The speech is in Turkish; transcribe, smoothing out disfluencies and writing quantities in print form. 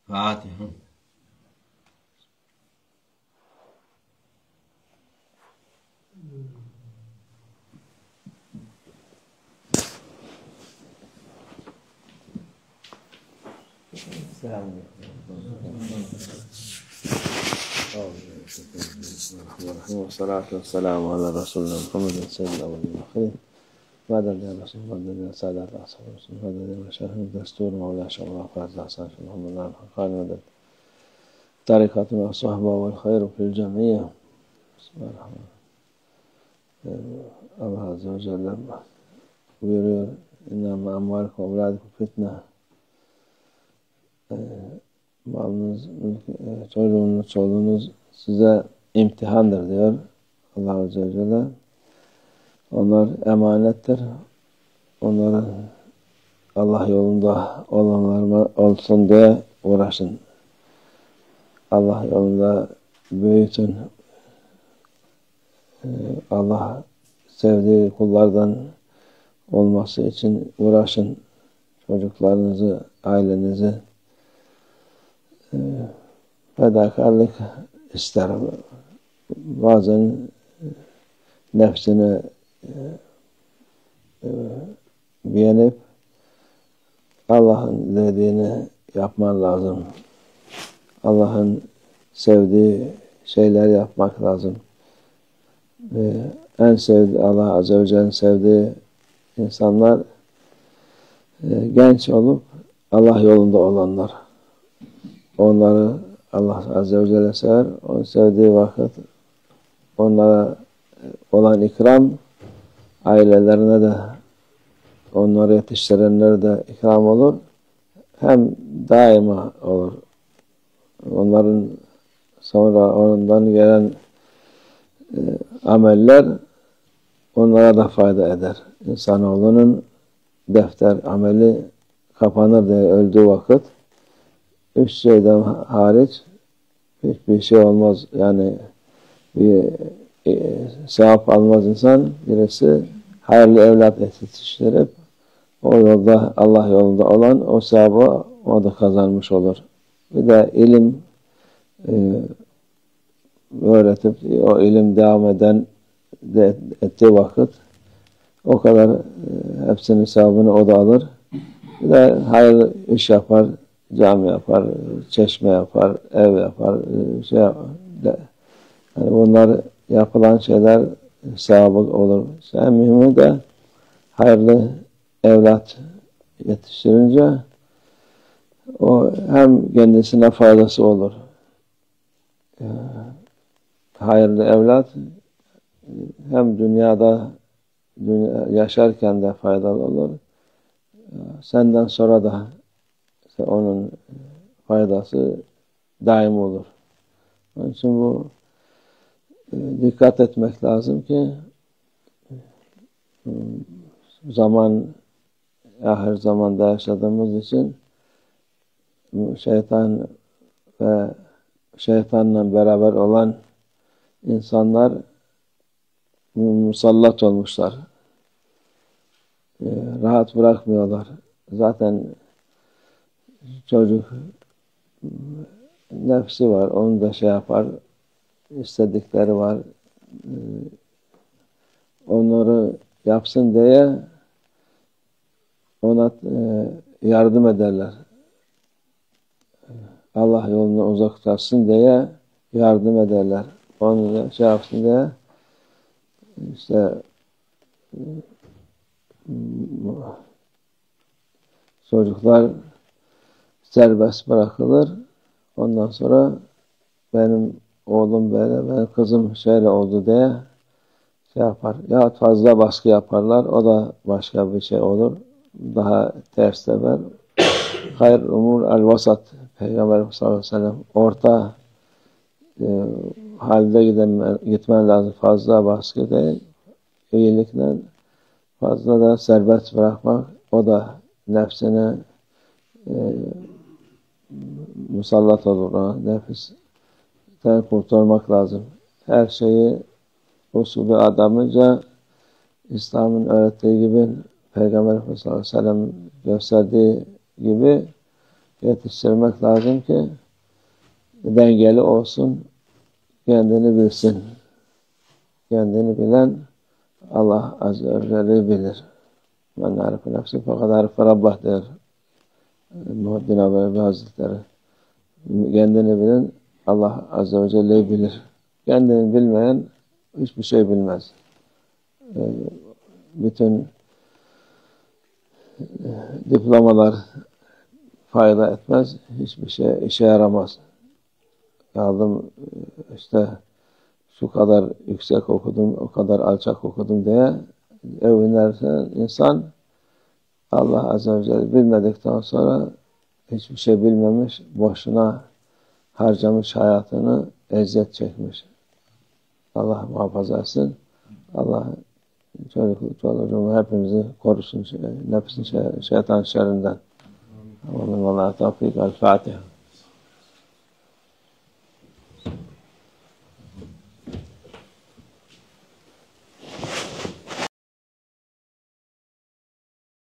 Fatiha. والصلاة والسلام على رسولنا محمد سيد الأولين والآخرين مدد يا رسول الله مدد يا سادات أصحاب رسول مدد يا مشاهد الدستور مولا شاء الله فاز أصحاب محمد نعم حقان مدد طريقتنا الصحبة والخير في الجميع بسم الله الرحمن الرحيم Allah Azze ve Celle buyuruyor İnnâme amvâlikum ve evlâdikum fitne malınız, çocuğunuz, çoluğunuz size imtihandır diyor Allah Azze ve Celle. Onlar emanettir. Onları Allah yolunda olanlar olsun diye uğraşın. Allah yolunda büyütün. Allah sevdiği kullardan olması için uğraşın. Çocuklarınızı, ailenizi fedakarlık ister. Bazen nefsini beğenip Allah'ın dediğini yapman lazım. Allah'ın sevdiği şeyler yapmak lazım. En sevdiği, Allah Azze ve Celle'nin sevdiği insanlar genç olup Allah yolunda olanlar. Onları Allah Azze ve Celle sever. Onu sevdiği vakit onlara olan ikram ailelerine de onları yetiştirenlere de ikram olur. Hem daima olur. Onların sonra ondan gelen ameller onlara da fayda eder. İnsanoğlunun defter ameli kapanır diye öldüğü vakit 3 şeyden hariç hiçbir şey olmaz. Yani bir sevap almaz insan. Birisi hayırlı evlat yetiştirip o yolda Allah yolunda olan o sevabı o da kazanmış olur. Bir de ilim öğretip o ilim devam ettiği vakit o kadar hepsinin sevabını o da alır. Bir de hayırlı iş yapar, cami yapar, çeşme yapar, ev yapar, şey yapar. Yani bunlar yapılan şeyler sevabı olur. En mühimi de hayırlı evlat yetiştirince o hem kendisine faydası olur. Hayırlı evlat hem dünyada yaşarken de faydalı olur. Senden sonra da onun faydası daim olur. Onun için bu dikkat etmek lazım ki ahir zamanda yaşadığımız için şeytan ve şeytanla beraber olan insanlar musallat olmuşlar. Rahat bırakmıyorlar. Zaten çocuk nefsi var. Onu da şey yapar. İstedikleri var. Onları yapsın diye ona yardım ederler. Allah yolunu uzak tutarsın diye yardım ederler. Onu da şey yapsın diye işte çocuklar serbest bırakılır. Ondan sonra benim oğlum böyle, benim kızım şöyle oldu diye şey yapar. Ya fazla baskı yaparlar. O da başka bir şey olur. Daha ters sefer. Hayır umur el-vasat. Peygamber sallallahu aleyhi ve sellem orta halde gitmen lazım. Fazla baskı değil. İyilikle fazla da serbest bırakmak. O da nefsine musallat olur. Nefisten kurtulmak lazım. Her şeyi usulü adamınca İslam'ın öğrettiği gibi Peygamber sallallahu aleyhi ve sellem gösterdiği gibi yetiştirmek lazım ki dengeli olsun, kendini bilsin. Kendini bilen Allah Azze ve Celle bilir. Men arife nefsi fakat arife Rabbah der Muhiddin Arabi Hazretleri. Kendini bilen Allah Azze ve Celle'yi bilir. Kendini bilmeyen hiçbir şey bilmez. Bütün diplomalar fayda etmez. Hiçbir şey işe yaramaz. Aldım işte şu kadar yüksek okudum, o kadar alçak okudum diye övünerse insan Allah Azze ve Celle bilmedikten sonra hiçbir şey bilmemiş, boşuna harcamış hayatını, eziyet çekmiş. Allah muhafaza etsin. Allah çoluğumu hepimizi korusun, nefsin şeytan şerrinden. Amin. Vallahi tevfik. El Fatiha.